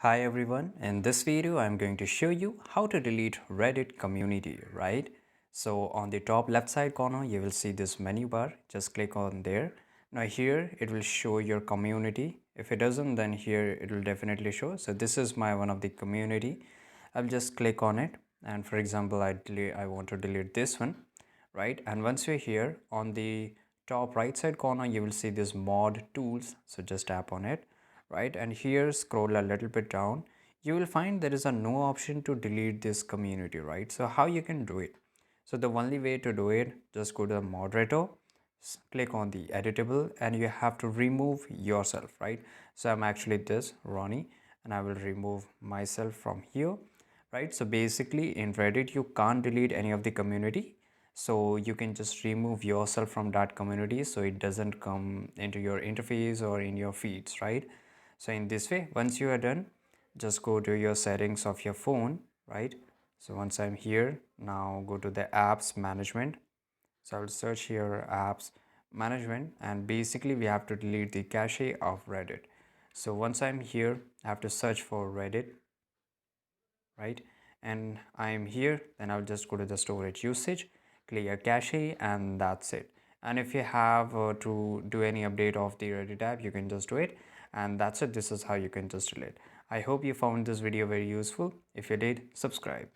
Hi everyone, in this video I'm going to show you how to delete Reddit community, right? So on the top left side corner you will see this menu bar, just click on there. Now here it will show your community. If it doesn't, then here it will definitely show. So this is my one of the community. I'll just click on it, and for example I want to delete this one, right? And once you're here on the top right side corner you will see this mod tools, so just tap on it, right? And here scroll a little bit down, you will find there is a no option to delete this community, right? So how you can do it? So the only way to do it, just go to the moderator, click on the editable, and you have to remove yourself, right? So I'm actually this Ronnie, and I will remove myself from here, right? So basically in Reddit you can't delete any of the community, so you can just remove yourself from that community so it doesn't come into your interface or in your feeds, right? So in this way, once you are done, just go to your settings of your phone, right? So once I'm here, now go to the apps management. So I'll search here apps management, and basically we have to delete the cache of Reddit. So once I'm here, I have to search for Reddit, right? And I'm here, then I'll just go to the storage usage, clear cache, and that's it. And if you have to do any update of the Reddit app, you can just do it, and that's it. This is how you can just delete. I hope you found this video very useful. If you did, subscribe.